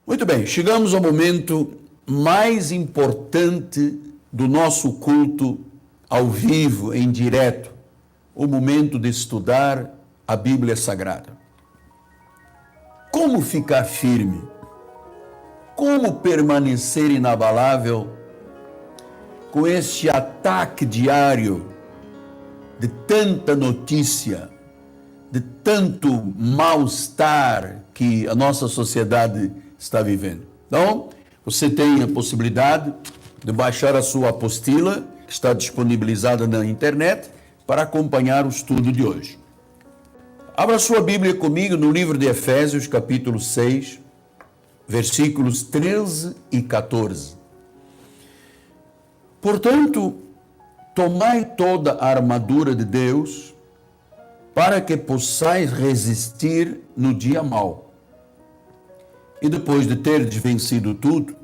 Muito bem, chegamos ao momento mais importante do nosso culto ao vivo, em direto, o momento de estudar a Bíblia Sagrada. Como ficar firme? Como permanecer inabalável com este ataque diário de tanta notícia, de tanto mal-estar que a nossa sociedade está vivendo? Então, você tem a possibilidade de baixar a sua apostila, que está disponibilizada na internet, para acompanhar o estudo de hoje. Abra sua Bíblia comigo no livro de Efésios, capítulo 6, versículos 13 e 14. Portanto, tomai toda a armadura de Deus, para que possais resistir no dia mau. E depois de teres vencido tudo,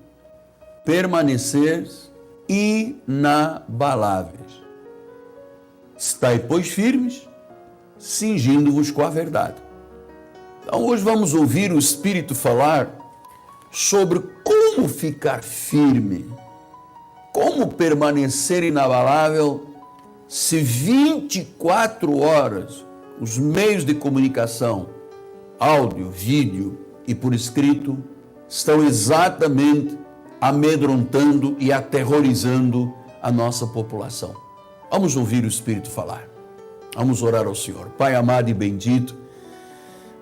permaneceres inabaláveis. Estai, pois, firmes, cingindo-vos com a verdade. Então, hoje vamos ouvir o Espírito falar sobre como ficar firme, como permanecer inabalável se 24 horas os meios de comunicação, áudio, vídeo e por escrito, estão exatamente amedrontando e aterrorizando a nossa população. Vamos ouvir o Espírito falar. Vamos orar ao Senhor. Pai amado e bendito,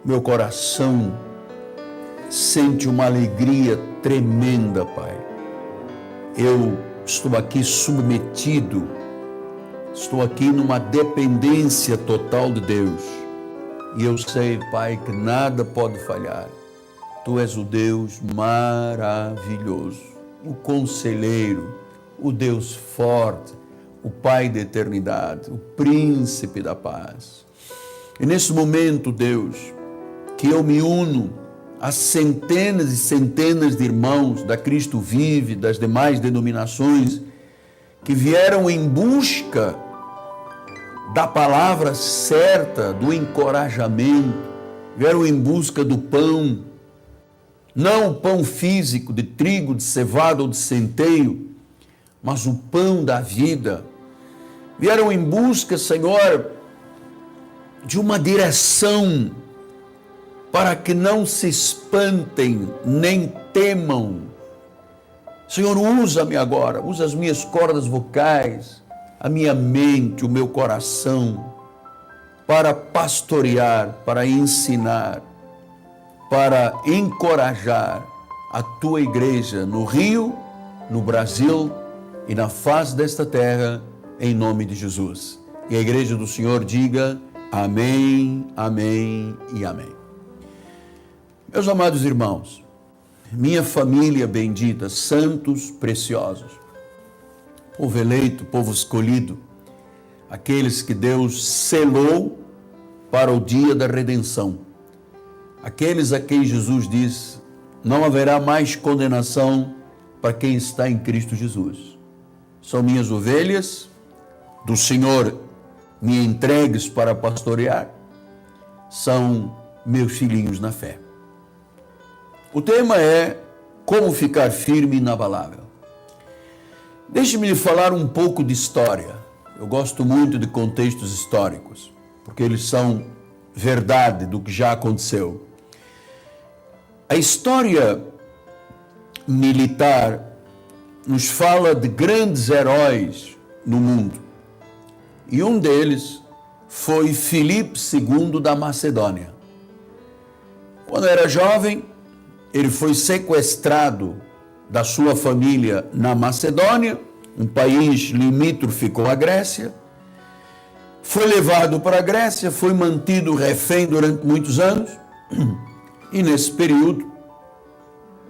meu coração sente uma alegria tremenda, Pai. Eu estou aqui submetido, estou aqui numa dependência total de Deus. E eu sei, Pai, que nada pode falhar. Tu és o Deus maravilhoso, o conselheiro, o Deus forte, o Pai da eternidade, o príncipe da paz. E nesse momento, Deus, que eu me uno a centenas e centenas de irmãos da Cristo Vive, das demais denominações, que vieram em busca da palavra certa, do encorajamento, vieram em busca do pão, não o pão físico de trigo, de cevada ou de centeio, mas o pão da vida. Vieram em busca, Senhor, de uma direção para que não se espantem, nem temam. Senhor, usa-me agora, usa as minhas cordas vocais, a minha mente, o meu coração, para pastorear, para ensinar, para encorajar a tua igreja no Rio, no Brasil e na face desta terra, em nome de Jesus. E a igreja do Senhor diga amém, amém e amém. Meus amados irmãos, minha família bendita, santos preciosos, povo eleito, povo escolhido, aqueles que Deus selou para o dia da redenção, aqueles a quem Jesus disse, não haverá mais condenação para quem está em Cristo Jesus. São minhas ovelhas, do Senhor me entregues para pastorear, são meus filhinhos na fé. O tema é como ficar firme e inabalável. Deixe-me lhe falar um pouco de história. Eu gosto muito de contextos históricos, porque eles são verdade do que já aconteceu. A história militar nos fala de grandes heróis no mundo. E um deles foi Filipe II da Macedônia. Quando era jovem, ele foi sequestrado da sua família na Macedônia, um país limítrofe com a Grécia. Foi levado para a Grécia, foi mantido refém durante muitos anos. E nesse período,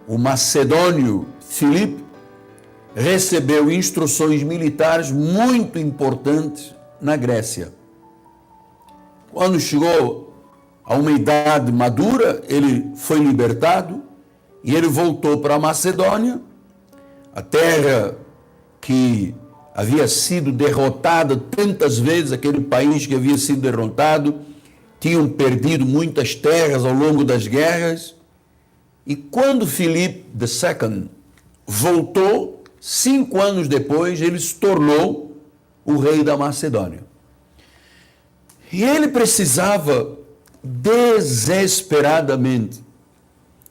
o macedônio Filipe recebeu instruções militares muito importantes na Grécia. Quando chegou a uma idade madura, ele foi libertado e ele voltou para a Macedônia, a terra que havia sido derrotada tantas vezes, aquele país que havia sido derrotado, tinham perdido muitas terras ao longo das guerras, E quando Filipe II voltou, 5 anos depois, ele se tornou o rei da Macedônia. E ele precisava desesperadamente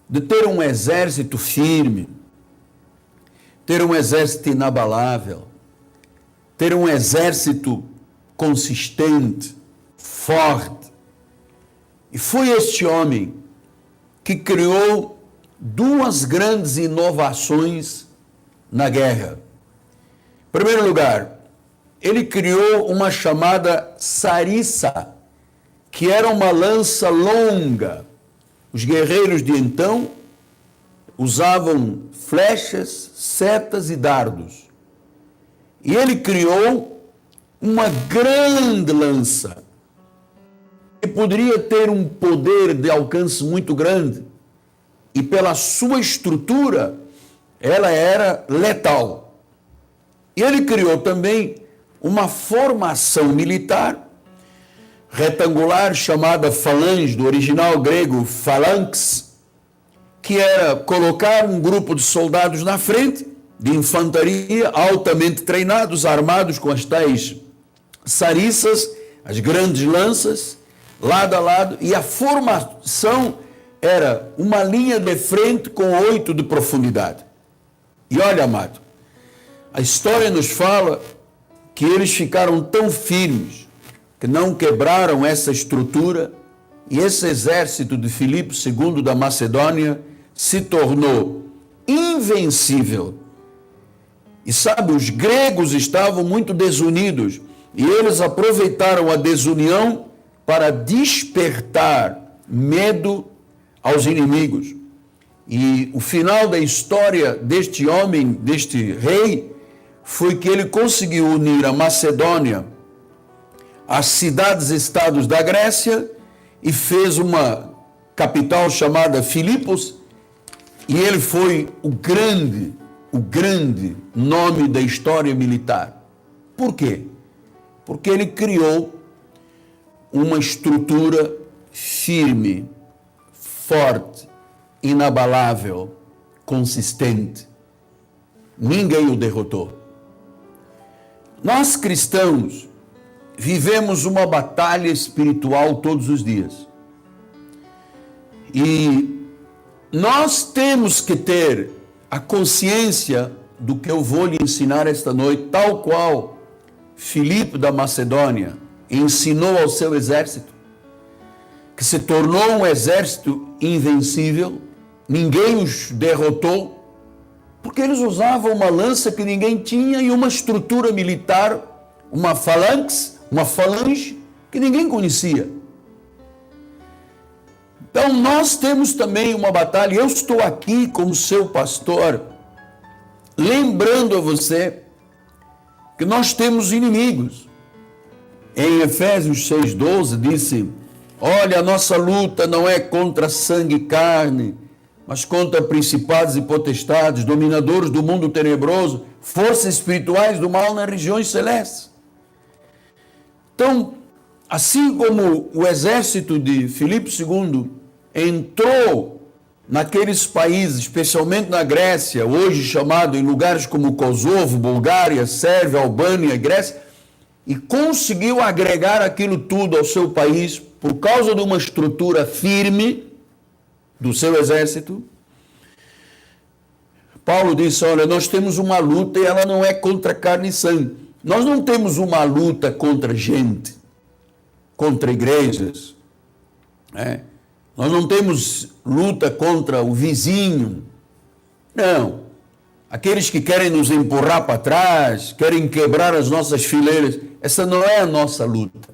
de ter um exército firme, ter um exército inabalável, ter um exército consistente, forte. E foi este homem que criou 2 grandes inovações na guerra. Em primeiro lugar, ele criou uma chamada sarissa, que era uma lança longa. Os guerreiros de então usavam flechas, setas e dardos. E ele criou uma grande lança, que poderia ter um poder de alcance muito grande, e pela sua estrutura, ela era letal. E ele criou também uma formação militar retangular chamada falange, do original grego phalanx, que era colocar um grupo de soldados na frente, de infantaria, altamente treinados, armados com as tais sarissas, as grandes lanças, lado a lado, e a formação era uma linha de frente com 8 de profundidade. E olha, amado, a história nos fala que eles ficaram tão firmes que não quebraram essa estrutura, e esse exército de Filipe II da Macedônia se tornou invencível. E sabe, os gregos estavam muito desunidos, e eles aproveitaram a desunião para despertar medo aos inimigos. E o final da história deste homem, deste rei, foi que ele conseguiu unir a Macedônia às cidades-estados da Grécia e fez uma capital chamada Filipos, e ele foi o grande nome da história militar. Por quê? Porque ele criou uma estrutura firme, forte, inabalável, consistente. Ninguém o derrotou. Nós cristãos vivemos uma batalha espiritual todos os dias. E nós temos que ter a consciência do que eu vou lhe ensinar esta noite, tal qual Filipe da Macedônia ensinou ao seu exército, que se tornou um exército invencível, ninguém os derrotou, porque eles usavam uma lança que ninguém tinha e uma estrutura militar, uma falange que ninguém conhecia. Então nós temos também uma batalha. Eu estou aqui como seu pastor, lembrando a você que nós temos inimigos. Em Efésios 6,12 disse: olha, a nossa luta não é contra sangue e carne, mas contra principados e potestades, dominadores do mundo tenebroso, forças espirituais do mal nas regiões celestes. Então, assim como o exército de Filipe II entrou naqueles países, especialmente na Grécia, hoje chamado em lugares como Kosovo, Bulgária, Sérvia, Albânia, Grécia, e conseguiu agregar aquilo tudo ao seu país por causa de uma estrutura firme do seu exército. Paulo disse: olha, nós temos uma luta e ela não é contra carne e sangue. Nós não temos uma luta contra gente, contra igrejas, né? Nós não temos luta contra o vizinho. Não. Aqueles que querem nos empurrar para trás, querem quebrar as nossas fileiras, essa não é a nossa luta.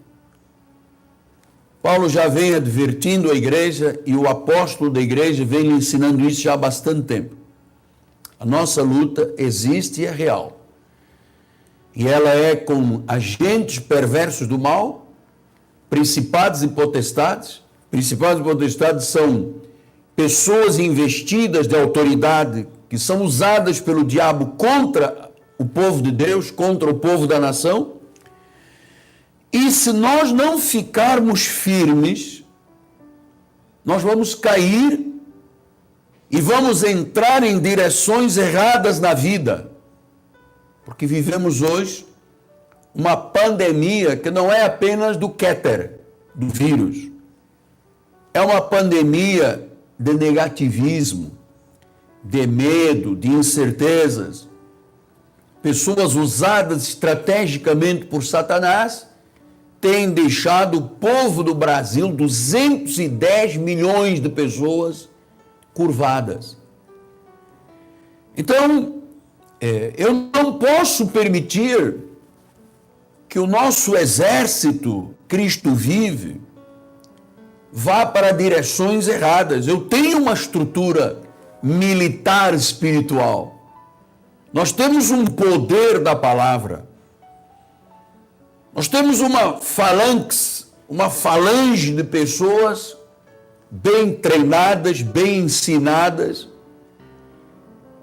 Paulo já vem advertindo a igreja, e o apóstolo da igreja vem lhe ensinando isso já há bastante tempo. A nossa luta existe e é real. E ela é com agentes perversos do mal, principados e potestades. Principados e potestades são pessoas investidas de autoridade que são usadas pelo diabo contra o povo de Deus, contra o povo da nação. E se nós não ficarmos firmes, nós vamos cair e vamos entrar em direções erradas na vida, porque vivemos hoje uma pandemia que não é apenas do Keter, do vírus, é uma pandemia de negativismo, de medo, de incertezas. Pessoas usadas estrategicamente por Satanás têm deixado o povo do Brasil, 210 milhões de pessoas, curvadas. Então, eu não posso permitir que o nosso exército, Cristo vive, vá para direções erradas. Eu tenho uma estrutura militar espiritual. Nós temos um poder da palavra. Nós temos uma falange de pessoas bem treinadas, bem ensinadas.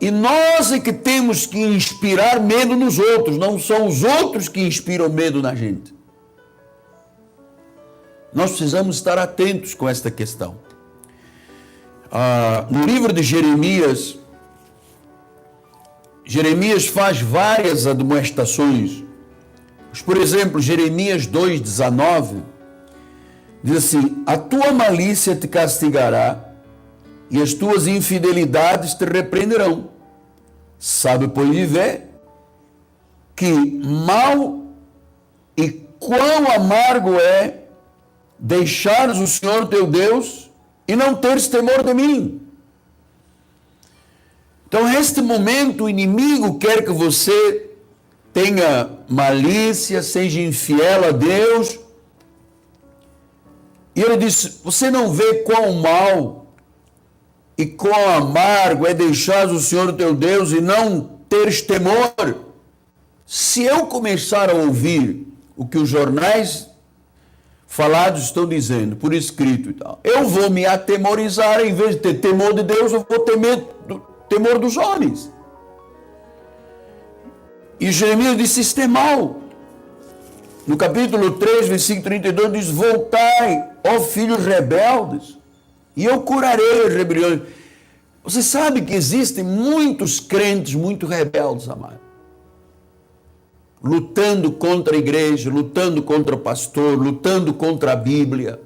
E nós é que temos que inspirar medo nos outros, não são os outros que inspiram medo na gente. Nós precisamos estar atentos com esta questão. No livro de Jeremias, Jeremias faz várias admoestações. Por exemplo, Jeremias 2,19 diz assim: a tua malícia te castigará e as tuas infidelidades te repreenderão. Sabe, pois, viver que mal e quão amargo é deixares o Senhor teu Deus e não teres temor de mim. Então, neste momento, o inimigo quer que você tenha malícia, seja infiel a Deus. E ele disse: você não vê quão mal e quão amargo é deixar o Senhor teu Deus e não teres temor? Se eu começar a ouvir o que os jornais falados estão dizendo, por escrito e tal, eu vou me atemorizar. Em vez de ter temor de Deus, eu vou ter temor dos homens. E Jeremias disse: isto é mal. No capítulo 3, versículo 32, diz: voltai, ó filhos rebeldes, e eu curarei as rebeliões. Você sabe que existem muitos crentes muito rebeldes, amado, lutando contra a igreja, lutando contra o pastor, lutando contra a Bíblia.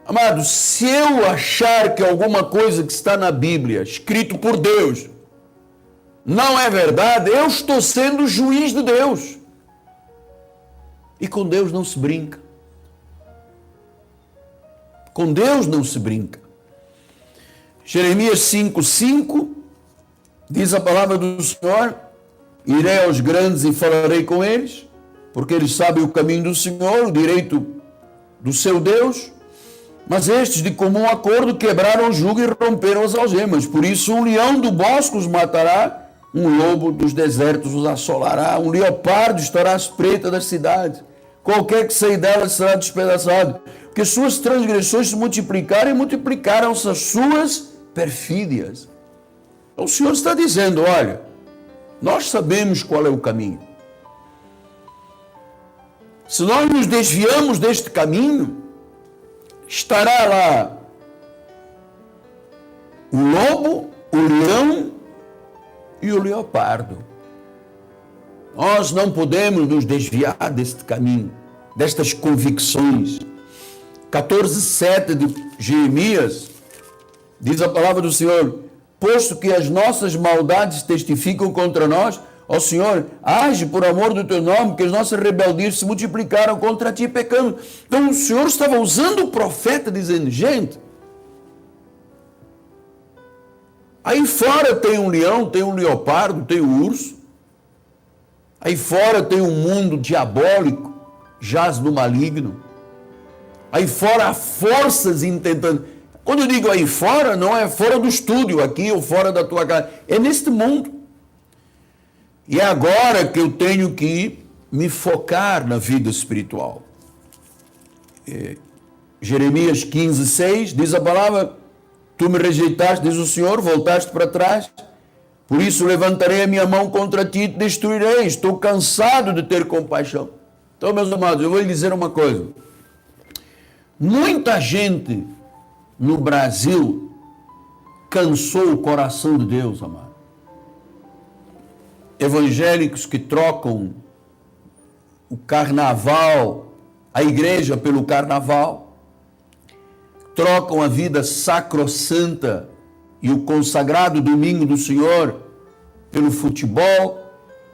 Amado, se eu achar que alguma coisa que está na Bíblia, escrito por Deus, não é verdade, eu estou sendo juiz de Deus. E com Deus não se brinca. Com Deus não se brinca. Jeremias 5,5 diz a palavra do Senhor: irei aos grandes e falarei com eles, porque eles sabem o caminho do Senhor, o direito do seu Deus. Mas estes, de comum acordo, quebraram o jugo e romperam as algemas. Por isso, um leão do bosque os matará, um lobo dos desertos os assolará, um leopardo estará à espreita das cidades. Qualquer que sair delas será despedaçado. Porque suas transgressões se multiplicaram e multiplicaram-se as suas perfídias. Então, o Senhor está dizendo: olha, nós sabemos qual é o caminho. Se nós nos desviamos deste caminho, estará lá o lobo, o leão e o leopardo. Nós não podemos nos desviar deste caminho, destas convicções. 14,7 de Jeremias diz a palavra do Senhor: posto que as nossas maldades testificam contra nós, ó Senhor, age por amor do teu nome, que as nossas rebeldias se multiplicaram contra ti pecando. Então o Senhor estava usando o profeta, dizendo: gente, aí fora tem um leão, tem um leopardo, tem um urso, aí fora tem um mundo diabólico, jaz no maligno, aí fora há forças intentando. Quando eu digo aí fora, não é fora do estúdio aqui ou fora da tua casa, é neste mundo. E é agora que eu tenho que me focar na vida espiritual. Jeremias 15,6 diz a palavra: tu me rejeitaste, diz o Senhor, voltaste para trás, por isso levantarei a minha mão contra ti e te destruirei. Estou cansado de ter compaixão. Então, meus amados, eu vou lhe dizer uma coisa. Muita gente no Brasil cansou o coração de Deus, amado. Evangélicos que trocam o carnaval, a igreja pelo carnaval, trocam a vida sacrossanta e o consagrado domingo do Senhor pelo futebol,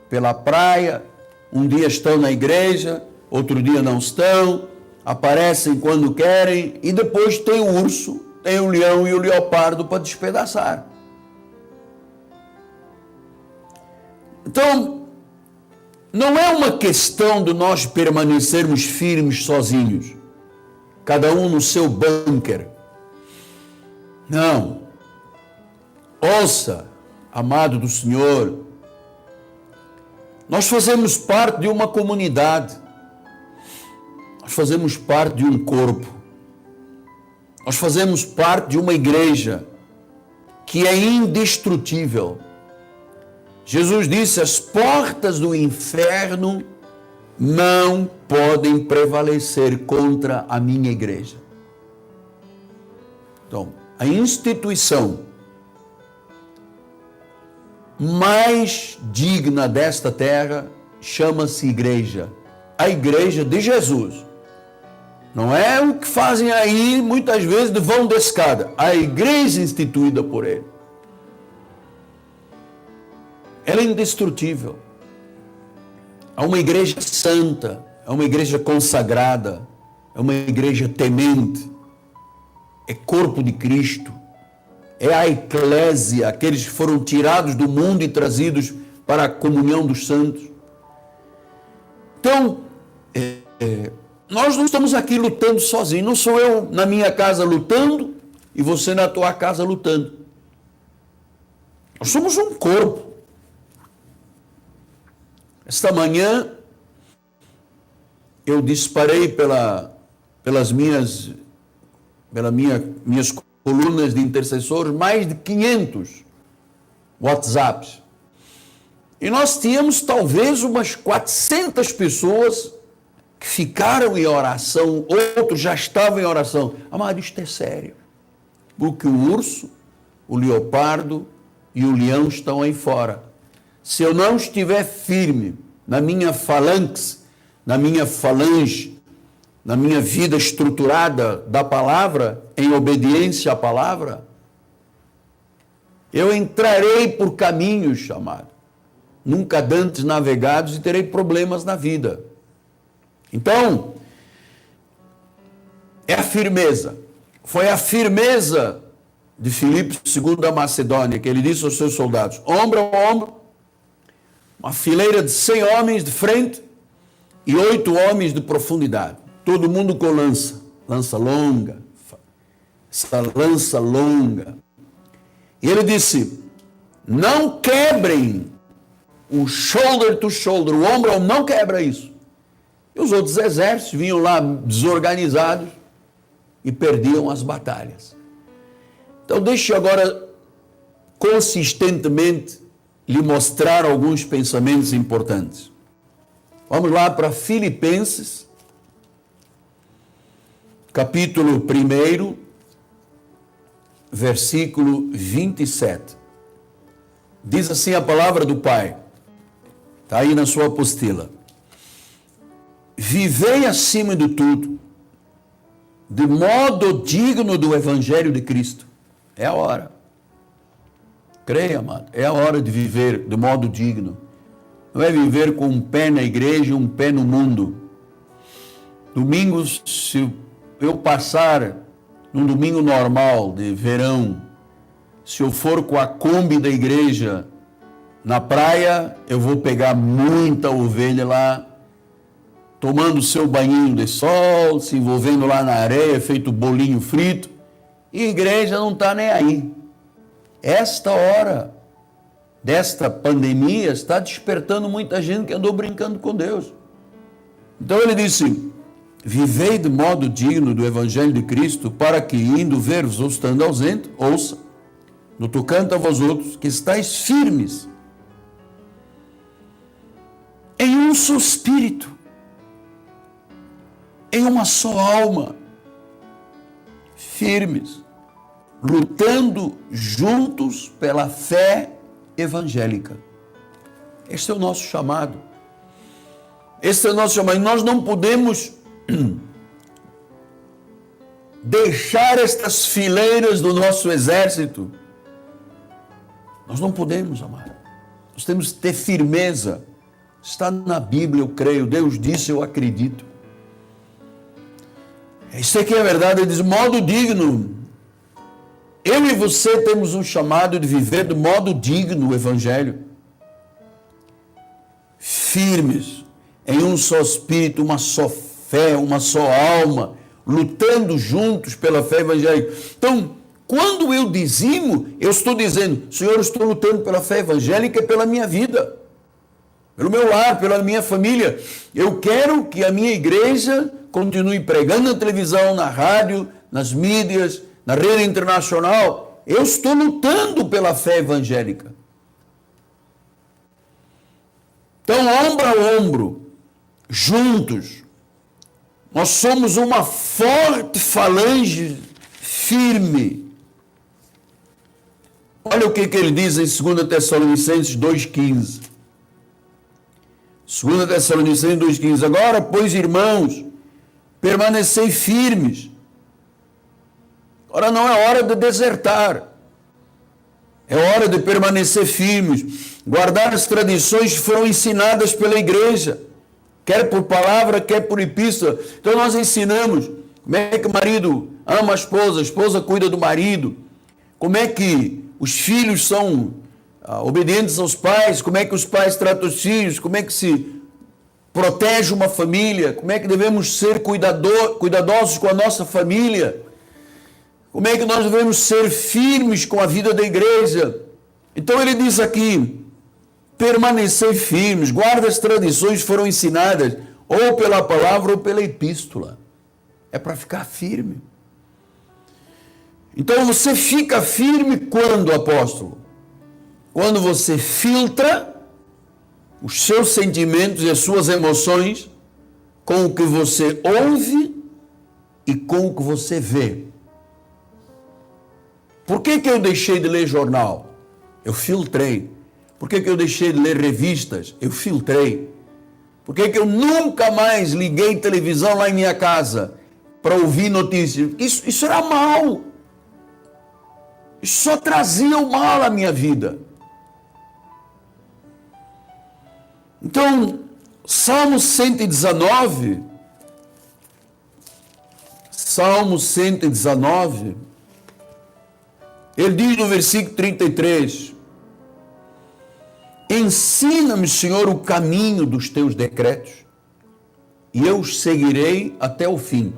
pela praia. Um dia estão na igreja, outro dia não estão, aparecem quando querem e depois tem o urso, tem o leão e o leopardo para despedaçar. Então, não é uma questão de nós permanecermos firmes sozinhos, cada um no seu bunker. Não. Ouça, amado do Senhor, nós fazemos parte de uma comunidade, nós fazemos parte de um corpo, nós fazemos parte de uma igreja que é indestrutível. Jesus disse: as portas do inferno não podem prevalecer contra a minha igreja. Então, a instituição mais digna desta terra chama-se igreja. A igreja de Jesus. Não é o que fazem aí, muitas vezes, de vão de escada. A igreja instituída por ele. Ela é indestrutível. É uma igreja santa, é uma igreja consagrada, é uma igreja temente, é corpo de Cristo, é a eclésia, aqueles que foram tirados do mundo e trazidos para a comunhão dos santos. Então, nós não estamos aqui lutando sozinhos, não sou eu na minha casa lutando e você na tua casa lutando. Nós somos um corpo. Esta manhã, eu disparei pelas minhas colunas de intercessores mais de 500 WhatsApps. E nós tínhamos talvez umas 400 pessoas que ficaram em oração, outros já estavam em oração. Amado, isto é sério. Porque o urso, o leopardo e o leão estão aí fora. Se eu não estiver firme na minha falange, na minha vida estruturada da palavra, em obediência à palavra, eu entrarei por caminhos, chamado, nunca dantes navegados e terei problemas na vida. Então, é a firmeza. Foi a firmeza de Filipe II da Macedônia, que ele disse aos seus soldados, ombro a ombro, uma fileira de 100 homens de frente e 8 homens de profundidade. Todo mundo com lança longa, essa lança longa. E ele disse, não quebrem o shoulder to shoulder, o ombro ao não quebra isso. E os outros exércitos vinham lá desorganizados e perdiam as batalhas. Então deixe agora consistentemente lhe mostrar alguns pensamentos importantes. Vamos lá para Filipenses, capítulo 1, versículo 27. Diz assim a palavra do Pai, está aí na sua apostila. Vivei acima de tudo, de modo digno do Evangelho de Cristo. É a hora. Creia, amado, é a hora de viver de modo digno. Não é viver com um pé na igreja e um pé no mundo. Domingos, se eu passar num domingo normal de verão, se eu for com a Kombi da igreja na praia, eu vou pegar muita ovelha lá, tomando seu banhinho de sol, se envolvendo lá na areia, feito bolinho frito, e a igreja não está nem aí. Esta hora desta pandemia está despertando muita gente que andou brincando com Deus. Então ele disse, vivei de modo digno do Evangelho de Cristo, para que, indo ver-vos ou estando ausente, ouça, no tocante a vós outros, que estáis firmes em um só espírito, em uma só alma, firmes, lutando juntos pela fé evangélica. Este é o nosso chamado. Esse é o nosso chamado. E nós não podemos deixar estas fileiras do nosso exército. Nós não podemos, amado. Nós temos que ter firmeza. Está na Bíblia, eu creio. Deus disse, eu acredito. Isso aqui é verdade. Ele diz, modo digno. Eu e você temos um chamado de viver de modo digno o Evangelho. Firmes, em um só espírito, uma só fé, uma só alma, lutando juntos pela fé evangélica. Então, quando eu dizimo, eu estou dizendo, Senhor, eu estou lutando pela fé evangélica e pela minha vida, pelo meu lar, pela minha família. Eu quero que a minha igreja continue pregando na televisão, na rádio, nas mídias, na rede internacional. Eu estou lutando pela fé evangélica. Então, ombro a ombro, juntos, nós somos uma forte falange firme. Olha o que ele diz em 2 Tessalonicenses 2,15. 2 Tessalonicenses 2,15. Agora, pois, irmãos, permanecei firmes. Agora não é hora de desertar. É hora de permanecer firmes. Guardar as tradições que foram ensinadas pela igreja. Quer por palavra, quer por epístola. Então nós ensinamos como é que o marido ama a esposa cuida do marido. Como é que os filhos são obedientes aos pais, como é que os pais tratam os filhos, como é que se protege uma família, como é que devemos ser cuidadosos com a nossa família, como é que nós devemos ser firmes com a vida da igreja. Então ele diz aqui, permanecer firmes, guarda as tradições que foram ensinadas, ou pela palavra ou pela epístola. É para ficar firme. Então você fica firme quando, apóstolo? Quando você filtra os seus sentimentos e as suas emoções com o que você ouve e com o que você vê. Por que eu deixei de ler jornal? Eu filtrei. Por que eu deixei de ler revistas? Eu filtrei. Por que eu nunca mais liguei televisão lá em minha casa para ouvir notícias? Isso era mal. Isso só trazia o mal à minha vida. Então, Salmo 119, ele diz no versículo 33, ensina-me, Senhor, o caminho dos teus decretos, e eu os seguirei até o fim.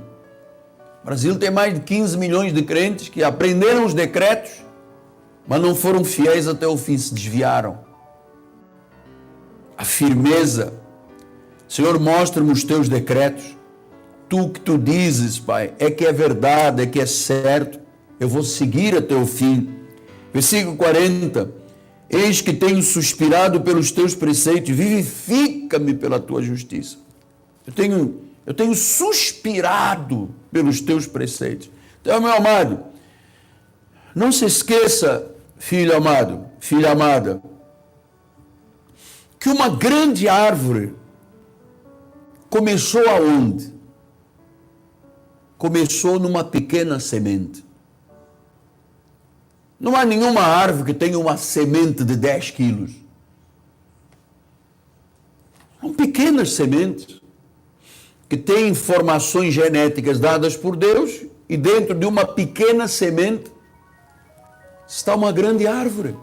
O Brasil tem mais de 15 milhões de crentes que aprenderam os decretos, mas não foram fiéis até o fim, se desviaram. A firmeza. Senhor, mostra-me os teus decretos. Tu que tu dizes, Pai, é que é verdade, é que é certo. Eu vou seguir até o fim. Versículo 40. Eis que tenho suspirado pelos teus preceitos, vivifica-me pela tua justiça. Eu tenho suspirado pelos teus preceitos. Então, meu amado, não se esqueça, filho amado, filha amada, que uma grande árvore começou aonde? Começou numa pequena semente. Não há nenhuma árvore que tenha uma semente de 10 quilos. São pequenas sementes que têm informações genéticas dadas por Deus e dentro de uma pequena semente está uma grande árvore.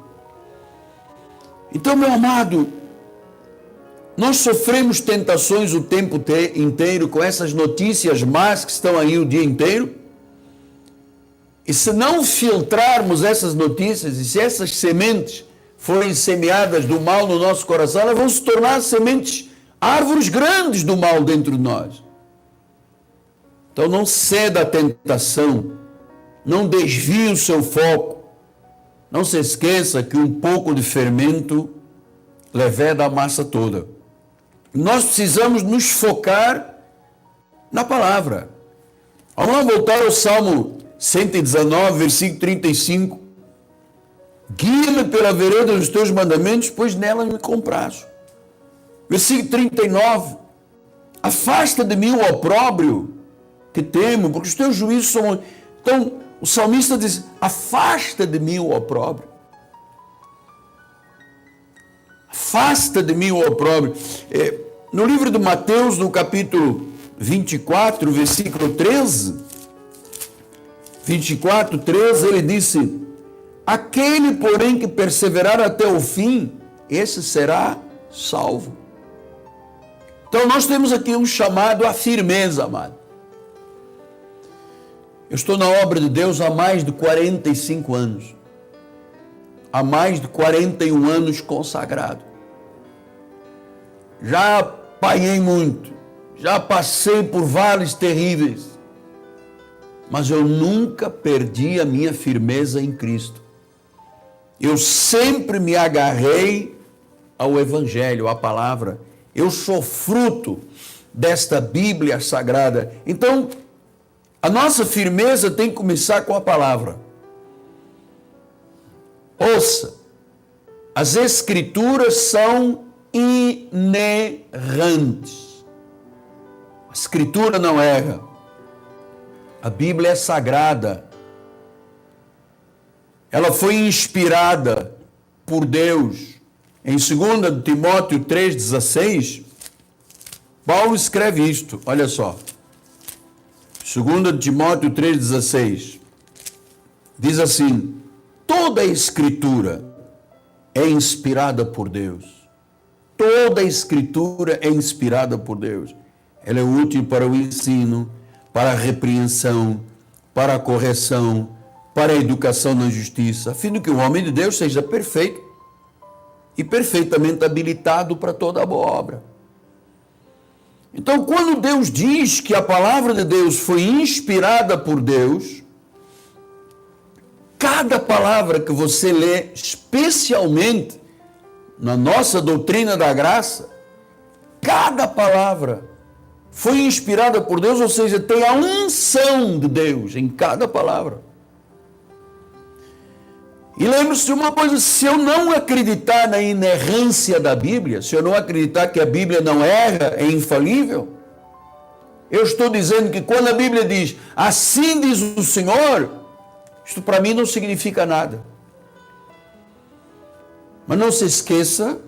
Então, meu amado, nós sofremos tentações o tempo inteiro com essas notícias más que estão aí o dia inteiro. E se não filtrarmos essas notícias, e se essas sementes forem semeadas do mal no nosso coração, elas vão se tornar sementes, árvores grandes do mal dentro de nós. Então não ceda à tentação, não desvie o seu foco, não se esqueça que um pouco de fermento leveda a massa toda. Nós precisamos nos focar na palavra. Vamos lá voltar ao Salmo 119, versículo 35. Guia-me pela vereda dos teus mandamentos, pois nela me compraste. Versículo 39. Afasta de mim o opróbrio que temo, porque os teus juízos são... Então, o salmista diz, afasta de mim o opróbrio. Afasta de mim o opróbrio. No livro de Mateus, no capítulo 24, versículo 13, 24, 13, ele disse, aquele, porém, que perseverar até o fim, esse será salvo. Então, nós temos aqui um chamado à firmeza, amado. Eu estou na obra de Deus há mais de 45 anos. Há mais de 41 anos consagrado. Já apanhei muito. Já passei por vales terríveis. Mas eu nunca perdi a minha firmeza em Cristo. Eu sempre me agarrei ao Evangelho, à palavra. Eu sou fruto desta Bíblia Sagrada. Então, a nossa firmeza tem que começar com a palavra. Ouça, as Escrituras são inerrantes. A Escritura não erra. A Bíblia é sagrada. Ela foi inspirada por Deus. Em 2 Timóteo 3,16, Paulo escreve isto, olha só. 2 Timóteo 3,16, diz assim, toda a Escritura é inspirada por Deus. Toda a Escritura é inspirada por Deus. Ela é útil para o ensino, para a repreensão, para a correção, para a educação na justiça, a fim de que o homem de Deus seja perfeito e perfeitamente habilitado para toda a boa obra. Então, quando Deus diz que a palavra de Deus foi inspirada por Deus, cada palavra que você lê, especialmente na nossa doutrina da graça, cada palavra foi inspirada por Deus, ou seja, tem a unção de Deus em cada palavra. E lembre-se de uma coisa, se eu não acreditar na inerrância da Bíblia, se eu não acreditar que a Bíblia não erra, é infalível, eu estou dizendo que quando a Bíblia diz, assim diz o Senhor, isto para mim não significa nada. Mas não se esqueça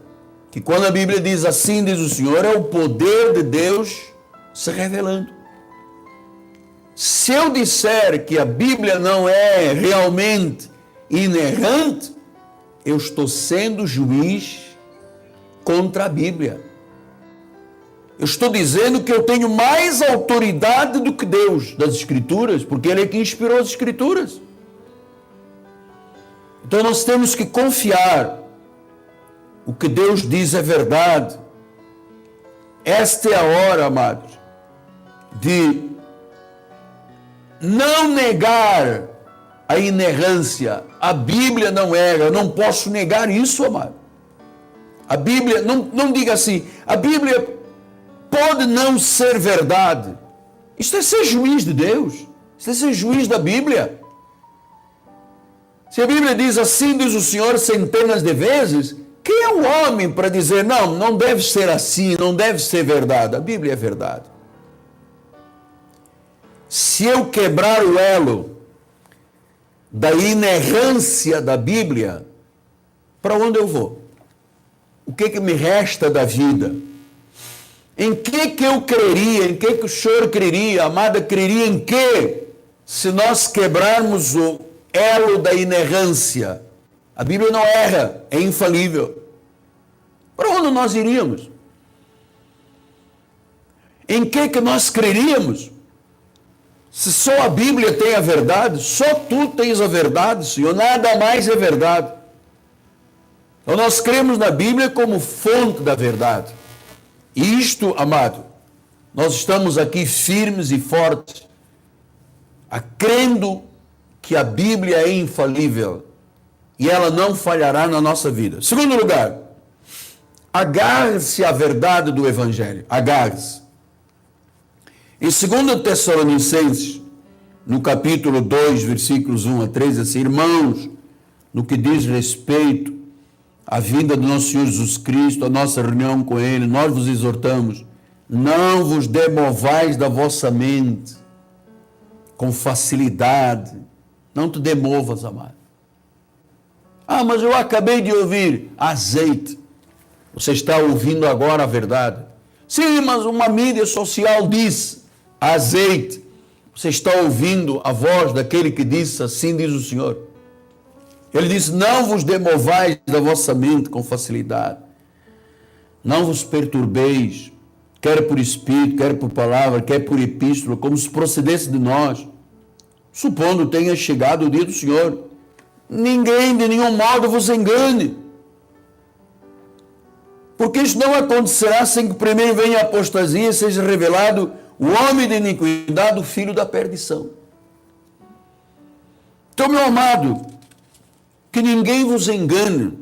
que quando a Bíblia diz, assim diz o Senhor, é o poder de Deus se revelando. Se eu disser que a Bíblia não é realmente inerrante, eu estou sendo juiz contra a Bíblia. Eu estou dizendo que eu tenho mais autoridade do que Deus das Escrituras, porque Ele é que inspirou as Escrituras. Então nós temos que confiar. O que Deus diz é verdade. Esta é a hora, amados, de não negar a inerrância. A Bíblia não erra, eu não posso negar isso, amado. A Bíblia, não diga assim, a Bíblia pode não ser verdade. Isso é ser juiz de Deus, isso é ser juiz da Bíblia. Se a Bíblia diz, assim diz o Senhor centenas de vezes, quem é o homem para dizer, não deve ser assim, não deve ser verdade? A Bíblia é verdade. Se eu quebrar o elo da inerrância da Bíblia, para onde eu vou? O que me resta da vida? Em que eu creria? Em que o Senhor creria? Amada, creria em que? Se nós quebrarmos o elo da inerrância, a Bíblia não erra, é infalível. Para onde nós iríamos? Em que nós creríamos? Se só a Bíblia tem a verdade, só tu tens a verdade, Senhor, nada mais é verdade. Então nós cremos na Bíblia como fonte da verdade. E isto, amado, nós estamos aqui firmes e fortes, crendo que a Bíblia é infalível e ela não falhará na nossa vida. Segundo lugar, agarre-se à verdade do Evangelho. Agarre-se. Em 2 Tessalonicenses, no capítulo 2, versículos 1 a 3, assim: irmãos, no que diz respeito à vinda do nosso Senhor Jesus Cristo, a nossa reunião com Ele, nós vos exortamos, não vos demovais da vossa mente com facilidade. Não te demovas, amado. Ah, mas eu acabei de ouvir azeite. Você está ouvindo agora a verdade. Sim, mas uma mídia social diz azeite. Você está ouvindo a voz daquele que disse, assim diz o Senhor. Ele disse: não vos demovais da vossa mente com facilidade. Não vos perturbeis, quer por espírito, quer por palavra, quer por epístola, como se procedesse de nós, supondo tenha chegado o dia do Senhor. Ninguém de nenhum modo vos engane, porque isso não acontecerá sem que primeiro venha a apostasia e seja revelado o homem de iniquidade, o filho da perdição. Então, meu amado, que ninguém vos engane,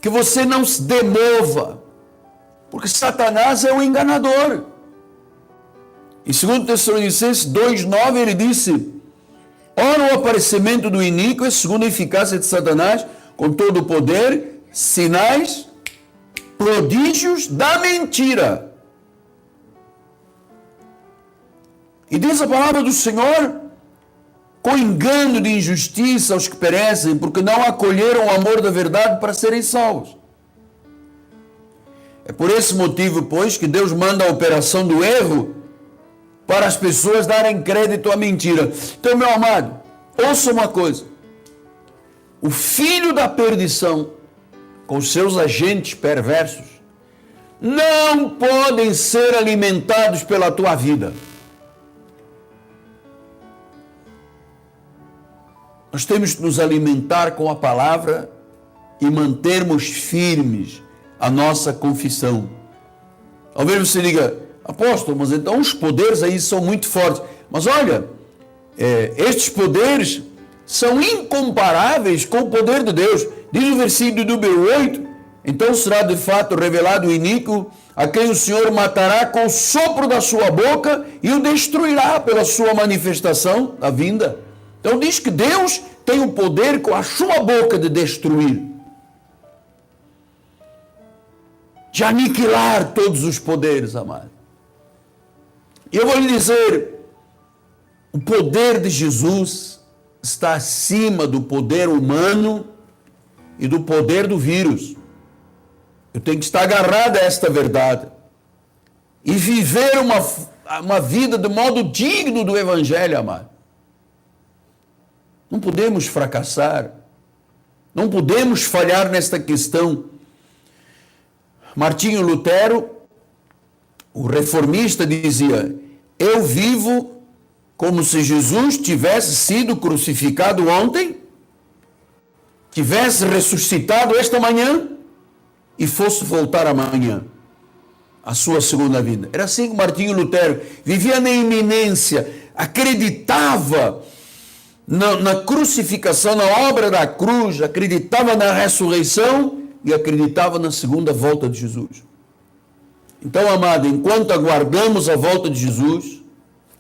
que você não se demova, porque Satanás é o enganador. Em 2 Tessalonicenses 2,9 ele disse: ora, o aparecimento do iníquo é segundo a eficácia de Satanás, com todo o poder, sinais, prodígios da mentira. E diz a palavra do Senhor: com engano de injustiça aos que perecem, porque não acolheram o amor da verdade para serem salvos. É por esse motivo, pois, que Deus manda a operação do erro para as pessoas darem crédito à mentira. Então, meu amado, ouça uma coisa: o filho da perdição, com seus agentes perversos, não podem ser alimentados pela tua vida. Nós temos que nos alimentar com a palavra e mantermos firmes a nossa confissão. Talvez você diga: apóstolo, mas então os poderes aí são muito fortes. Mas olha, estes poderes são incomparáveis com o poder de Deus. Diz o versículo número 8: então será de fato revelado o iníquo, a quem o Senhor matará com o sopro da sua boca e o destruirá pela sua manifestação da vinda. Então diz que Deus tem o poder com a sua boca de destruir, de aniquilar todos os poderes, amado. E eu vou lhe dizer, o poder de Jesus está acima do poder humano e do poder do vírus. Eu tenho que estar agarrado a esta verdade e viver uma vida de modo digno do Evangelho, amado. Não podemos fracassar, não podemos falhar nesta questão. Martinho Lutero, o reformista, dizia: eu vivo como se Jesus tivesse sido crucificado ontem, tivesse ressuscitado esta manhã e fosse voltar amanhã, a sua segunda vinda. Era assim que Martinho Lutero vivia na iminência, acreditava na crucificação, na obra da cruz, acreditava na ressurreição e acreditava na segunda volta de Jesus. Então, amado, enquanto aguardamos a volta de Jesus,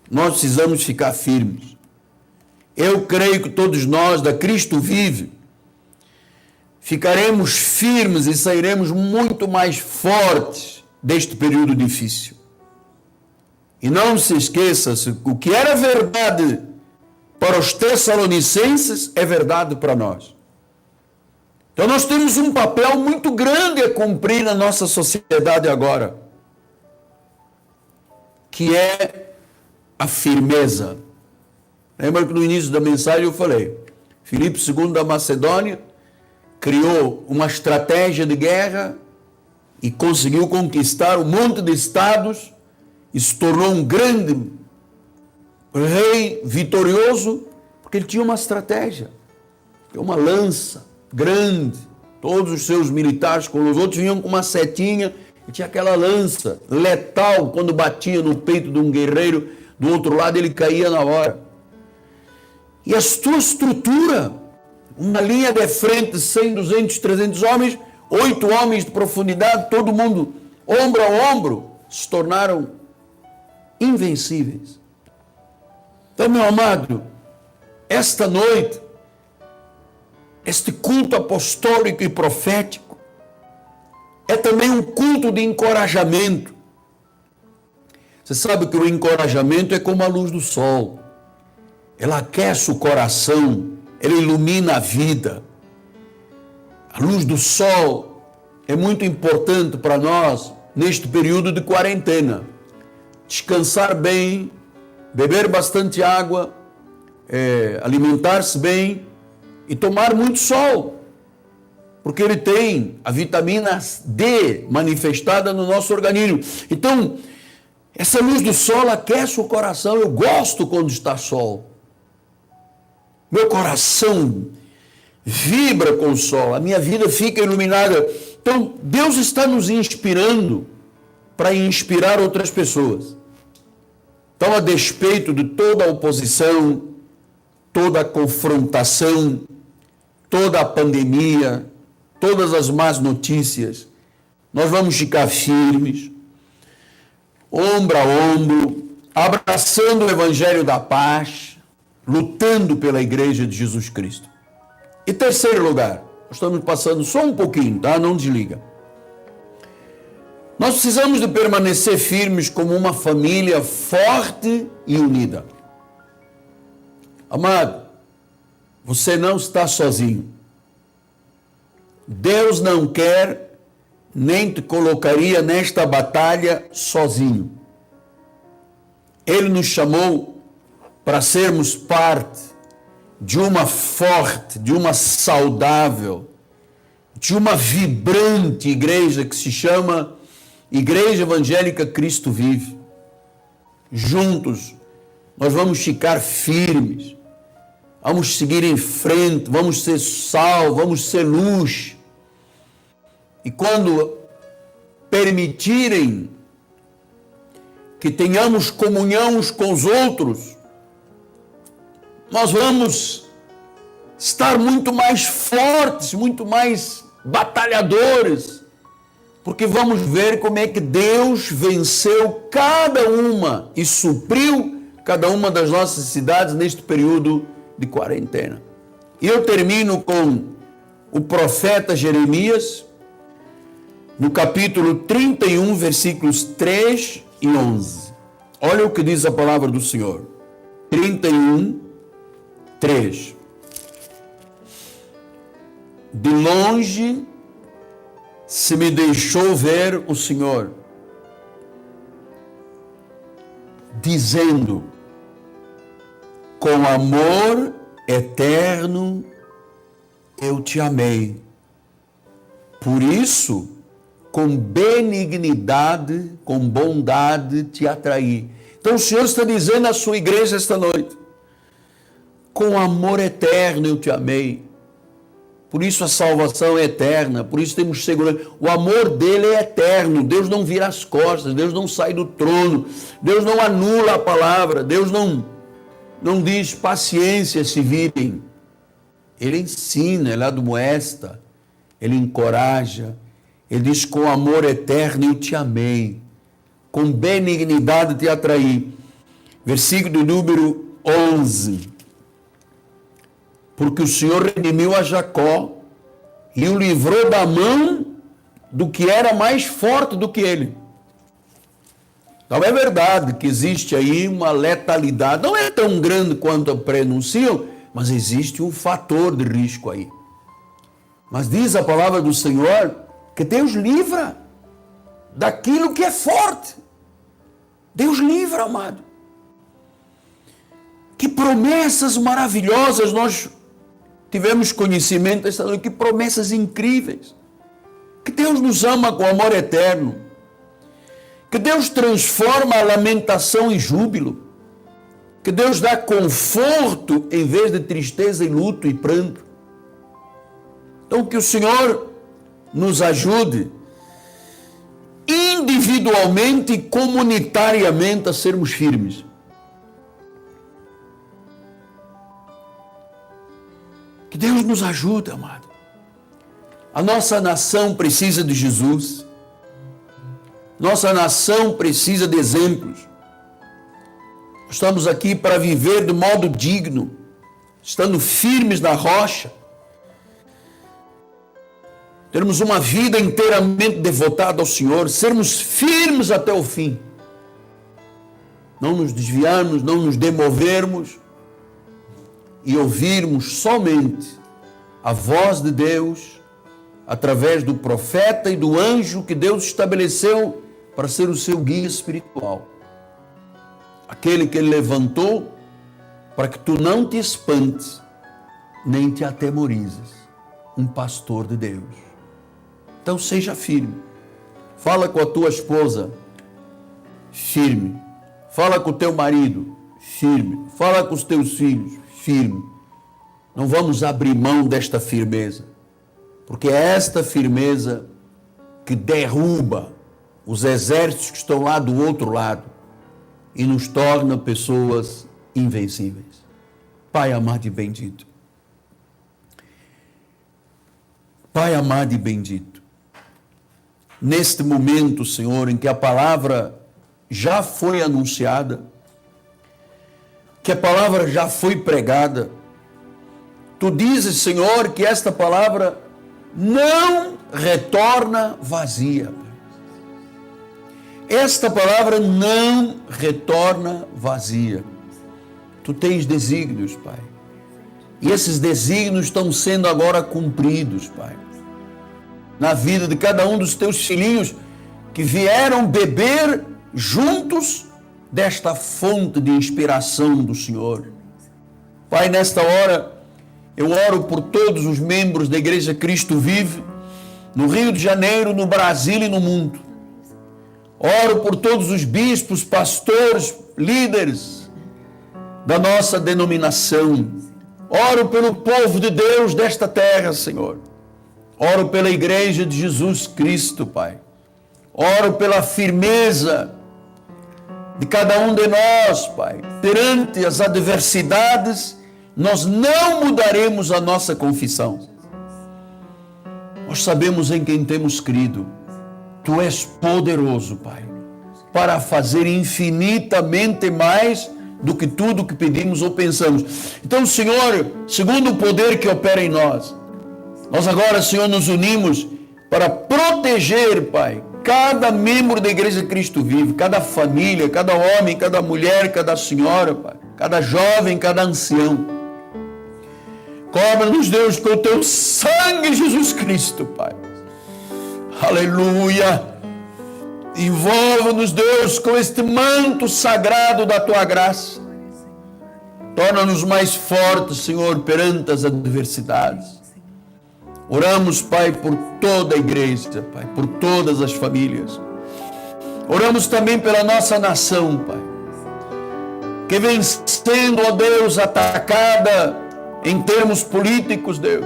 nós precisamos ficar firmes. Eu creio que todos nós, da Cristo Vive, ficaremos firmes e sairemos muito mais fortes deste período difícil. E não se esqueça, o que era verdade para os Tessalonicenses é verdade para nós. Então nós temos um papel muito grande a cumprir na nossa sociedade agora, que é a firmeza. Lembra que no início da mensagem eu falei, Filipe II da Macedônia criou uma estratégia de guerra e conseguiu conquistar um monte de estados e se tornou um grande rei vitorioso, porque ele tinha uma estratégia, uma lança grande, todos os seus militares com os outros vinham com uma setinha, e tinha aquela lança letal, quando batia no peito de um guerreiro, do outro lado ele caía na hora. E a sua estrutura, uma linha de frente, 100, 200, 300 homens, 8 homens de profundidade, todo mundo ombro a ombro, se tornaram invencíveis. Então, meu amado, esta noite, este culto apostólico e profético é também um culto de encorajamento. Você sabe que o encorajamento é como a luz do sol. Ela aquece o coração, ela ilumina a vida. A luz do sol é muito importante para nós neste período de quarentena. Descansar bem, beber bastante água, alimentar-se bem e tomar muito sol, porque ele tem a vitamina D manifestada no nosso organismo. Então, essa luz do sol aquece o coração. Eu gosto quando está sol. Meu coração vibra com o sol, a minha vida fica iluminada. Então, Deus está nos inspirando para inspirar outras pessoas. Então, a despeito de toda a oposição, toda a confrontação, toda a pandemia, todas as más notícias, nós vamos ficar firmes, ombro a ombro, abraçando o Evangelho da paz, lutando pela Igreja de Jesus Cristo. E terceiro lugar, nós estamos passando só um pouquinho, tá? Não desliga. Nós precisamos de permanecer firmes como uma família forte e unida. Amado, você não está sozinho. Deus não quer, nem te colocaria nesta batalha sozinho. Ele nos chamou para sermos parte de uma forte, de uma saudável, de uma vibrante igreja que se chama Igreja Evangélica Cristo Vive. Juntos, nós vamos ficar firmes, vamos seguir em frente, vamos ser sal, vamos ser luz. E quando permitirem que tenhamos comunhão uns com os outros, nós vamos estar muito mais fortes, muito mais batalhadores, porque vamos ver como é que Deus venceu cada uma e supriu cada uma das nossas necessidades neste período de quarentena. E eu termino com o profeta Jeremias, no capítulo 31, versículos 3 e 11. Olha o que diz a palavra do Senhor. 31, 3. De longe se me deixou ver o Senhor, dizendo: com amor eterno eu te amei. Por isso, com benignidade, com bondade te atraí. Então o Senhor está dizendo à sua igreja esta noite: com amor eterno eu te amei. Por isso a salvação é eterna, por isso temos segurança. O amor dele é eterno. Deus não vira as costas, Deus não sai do trono, Deus não anula a palavra, Deus não diz paciência se virem. Ele ensina, ele admoesta, ele encoraja. Ele diz: com amor eterno eu te amei, com benignidade te atraí. Versículo número 11. Porque o Senhor redimiu a Jacó e o livrou da mão do que era mais forte do que ele. Então é verdade que existe aí uma letalidade, não é tão grande quanto prenunciam, mas existe um fator de risco aí. Mas diz a palavra do Senhor que Deus livra daquilo que é forte. Deus livra, amado. Que promessas maravilhosas nós tivemos conhecimento esta noite, que promessas incríveis. Que Deus nos ama com amor eterno. Que Deus transforma a lamentação em júbilo. Que Deus dá conforto em vez de tristeza e luto e pranto. Então que o Senhor nos ajude individualmente e comunitariamente a sermos firmes. Que Deus nos ajude, amado. A nossa nação precisa de Jesus. Nossa nação precisa de exemplos. Estamos aqui para viver de modo digno, estando firmes na rocha, termos uma vida inteiramente devotada ao Senhor, sermos firmes até o fim, não nos desviarmos, não nos demovermos e ouvirmos somente a voz de Deus através do profeta e do anjo que Deus estabeleceu para ser o seu guia espiritual. Aquele que Ele levantou para que tu não te espantes, nem te atemorizes. Um pastor de Deus. Então seja firme. Fala com a tua esposa, firme. Fala com o teu marido, firme. Fala com os teus filhos, firme. Não vamos abrir mão desta firmeza, porque é esta firmeza que derruba os exércitos que estão lá do outro lado e nos torna pessoas invencíveis. Pai amado e bendito. Pai amado e bendito. Neste momento, Senhor, em que a palavra já foi anunciada, que a palavra já foi pregada, Tu dizes, Senhor, que esta palavra não retorna vazia. Esta palavra não retorna vazia. Tu tens desígnios, Pai. E esses desígnios estão sendo agora cumpridos, Pai. Na vida de cada um dos teus filhinhos que vieram beber juntos desta fonte de inspiração do Senhor. Pai, nesta hora, eu oro por todos os membros da Igreja Cristo Vive, no Rio de Janeiro, no Brasil e no mundo. Oro por todos os bispos, pastores, líderes da nossa denominação. Oro pelo povo de Deus desta terra, Senhor. Oro pela Igreja de Jesus Cristo, Pai. Oro pela firmeza de cada um de nós, Pai. Perante as adversidades, nós não mudaremos a nossa confissão. Nós sabemos em quem temos crido. Tu és poderoso, Pai, para fazer infinitamente mais do que tudo que pedimos ou pensamos. Então, Senhor, segundo o poder que opera em nós, nós agora, Senhor, nos unimos para proteger, Pai, cada membro da Igreja Cristo Vive, cada família, cada homem, cada mulher, cada senhora, Pai, cada jovem, cada ancião. Cobre-nos, Deus, com o teu sangue, Jesus Cristo, Pai. Aleluia! Envolva-nos, Deus, com este manto sagrado da tua graça. Torna-nos mais fortes, Senhor, perante as adversidades. Oramos, Pai, por toda a igreja, Pai, por todas as famílias. Oramos também pela nossa nação, Pai, que vem sendo, ó Deus, atacada em termos políticos, Deus.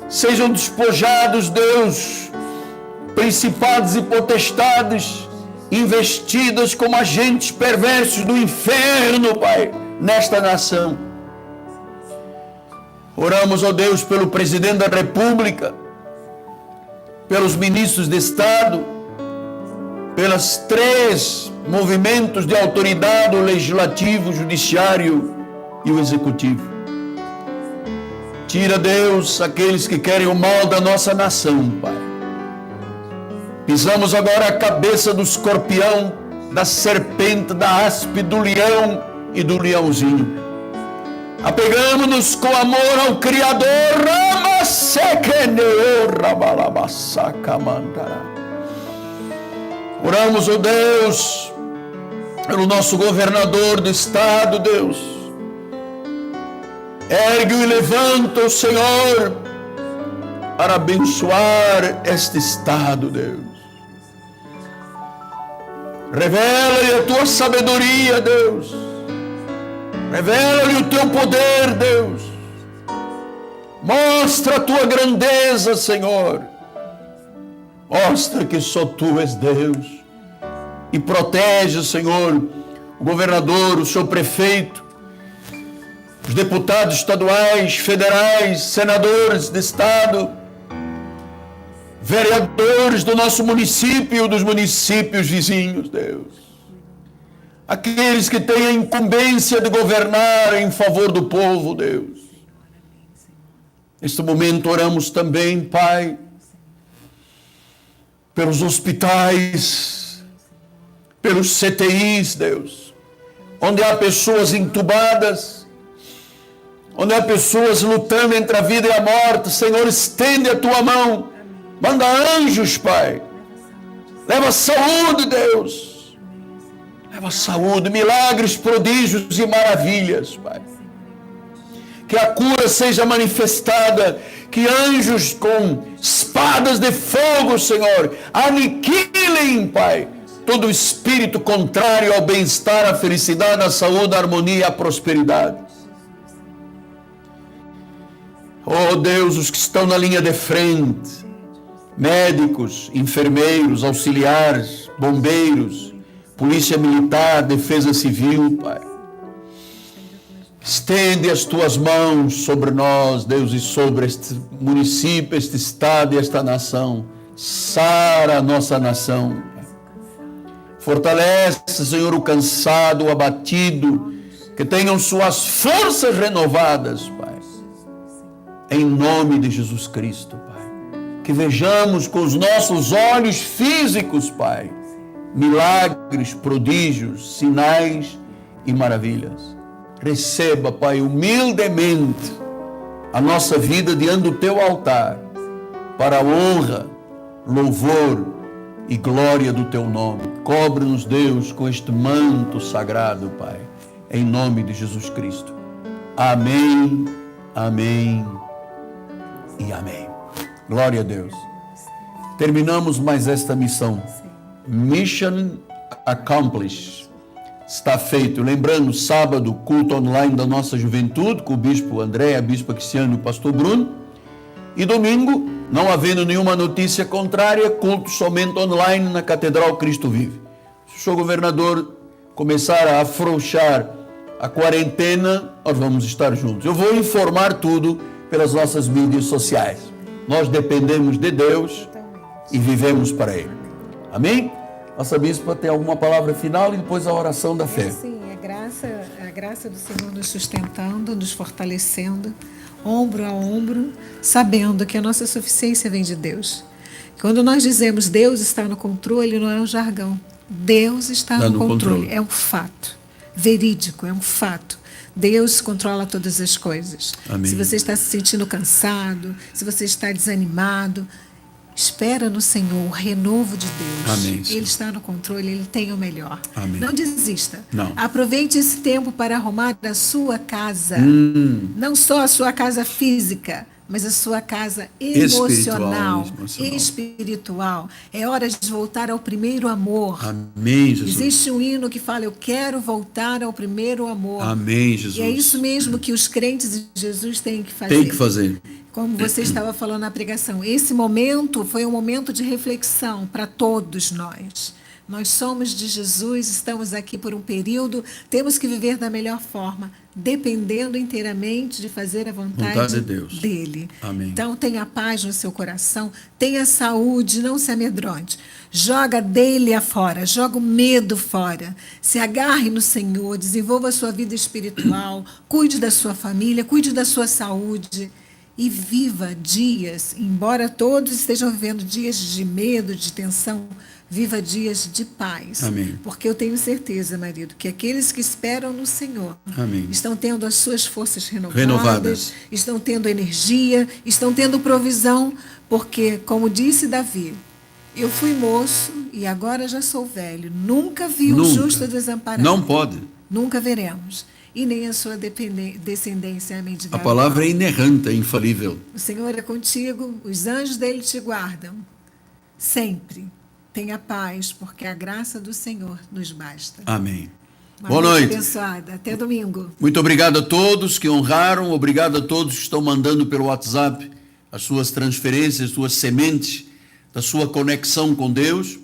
Sejam despojados, Deus, principados e potestades, investidas como agentes perversos do inferno, Pai, nesta nação. Oramos, ó Deus, pelo presidente da República, pelos ministros de Estado, pelos 3 movimentos de autoridade, o legislativo, o judiciário e o executivo. Tira, Deus, aqueles que querem o mal da nossa nação, Pai. Pisamos agora a cabeça do escorpião, da serpente, da aspe, do leão e do leãozinho. Apegamos-nos com amor ao Criador. Oramos, ó Deus, pelo nosso governador do estado, Deus. Ergue-o e levanta o Senhor para abençoar este estado, Deus. Revela-lhe a tua sabedoria, Deus. Revela-lhe o teu poder, Deus. Mostra a tua grandeza, Senhor. Mostra que só tu és Deus. E protege, Senhor, o governador, o seu prefeito, os deputados estaduais, federais, senadores de estado, vereadores do nosso município e dos municípios vizinhos, Deus. aqueles que têm a incumbência de governar em favor do povo, Deus. Neste momento oramos também, Pai, pelos hospitais, pelos CTIs, Deus, onde há pessoas entubadas, onde há pessoas lutando entre a vida e a morte. Senhor, estende a tua mão, manda anjos, Pai, leva saúde, Deus, leva saúde, milagres, prodígios e maravilhas, Pai. Que a cura seja manifestada, que anjos com espadas de fogo, Senhor, aniquilem, Pai, todo espírito contrário ao bem-estar, à felicidade, à saúde, à harmonia e à prosperidade. Oh Deus, os que estão na linha de frente, médicos, enfermeiros, auxiliares, bombeiros, polícia militar, defesa civil, Pai. Estende as tuas mãos sobre nós, Deus, e sobre este município, este estado e esta nação. Sara a nossa nação. Fortalece, Senhor, o cansado, o abatido, que tenham suas forças renovadas, Pai. Em nome de Jesus Cristo, Pai. Que vejamos com os nossos olhos físicos, Pai, milagres, prodígios, sinais e maravilhas. Receba, Pai, humildemente a nossa vida diante do teu altar, para a honra, louvor e glória do teu nome. Cobre-nos, Deus, com este manto sagrado, Pai, em nome de Jesus Cristo. Amém, amém e amém. Glória a Deus. Terminamos mais esta missão. Mission accomplished. Está feito. Lembrando, sábado, culto online da nossa juventude, com o bispo André, a bispa Cristiano e o pastor Bruno. E domingo, não havendo nenhuma notícia contrária, culto somente online na Catedral Cristo Vive. Se o senhor governador começar a afrouxar a quarentena, nós vamos estar juntos. Eu vou informar tudo pelas nossas mídias sociais. Nós dependemos de Deus e vivemos para Ele. Amém? Nossa bispa tem alguma palavra final e depois a oração da fé. Sim, a graça do Senhor nos sustentando, nos fortalecendo, ombro a ombro, sabendo que a nossa suficiência vem de Deus. Quando nós dizemos Deus está no controle, não é um jargão. Deus está no controle. É um fato verídico, é um fato. Deus controla todas as coisas. Amém. Se você está se sentindo cansado, se você está desanimado, espera no Senhor o renovo de Deus. Amém, Ele está no controle, Ele tem o melhor. Amém. Não desista. Não. Aproveite esse tempo para arrumar a sua casa. Não só a sua casa física, mas a sua casa emocional, espiritual. É hora de voltar ao primeiro amor. Amém, Jesus. Existe um hino que fala, eu quero voltar ao primeiro amor. Amém, Jesus. E é isso mesmo que os crentes de Jesus têm que fazer. Tem que fazer. Como você estava falando na pregação, esse momento foi um momento de reflexão para todos nós. Nós somos de Jesus, estamos aqui por um período, temos que viver da melhor forma, dependendo inteiramente de fazer a vontade de Deus. Dele. Amém. Então tenha paz no seu coração, tenha saúde, não se amedronte. Joga dele afora, joga o medo fora. Se agarre no Senhor, desenvolva a sua vida espiritual, cuide da sua família, cuide da sua saúde. E viva dias, embora todos estejam vivendo dias de medo, de tensão, viva dias de paz. Amém. Porque eu tenho certeza, marido, que aqueles que esperam no Senhor Amém. Estão tendo as suas forças renovadas, estão tendo energia, estão tendo provisão, porque, como disse Davi, eu fui moço e agora já sou velho. Nunca vi o justo desamparado. Não pode. Nunca veremos. E nem a sua descendência, amém de Deus. A palavra é inerrante, é infalível. O Senhor é contigo, os anjos dele te guardam. Sempre. Tenha paz, porque a graça do Senhor nos basta. Amém. Boa noite. Abençoada. Até domingo. Muito obrigado a todos que honraram, obrigado a todos que estão mandando pelo WhatsApp as suas transferências, as suas sementes da sua conexão com Deus.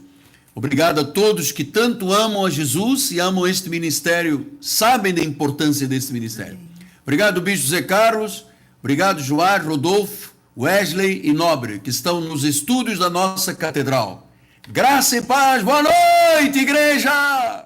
Obrigado a todos que tanto amam a Jesus e amam este ministério, sabem da importância desse ministério. Obrigado, Bispo Zé Carlos, obrigado, Joás, Rodolfo, Wesley e Nobre, que estão nos estúdios da nossa catedral. Graça e paz, boa noite, igreja!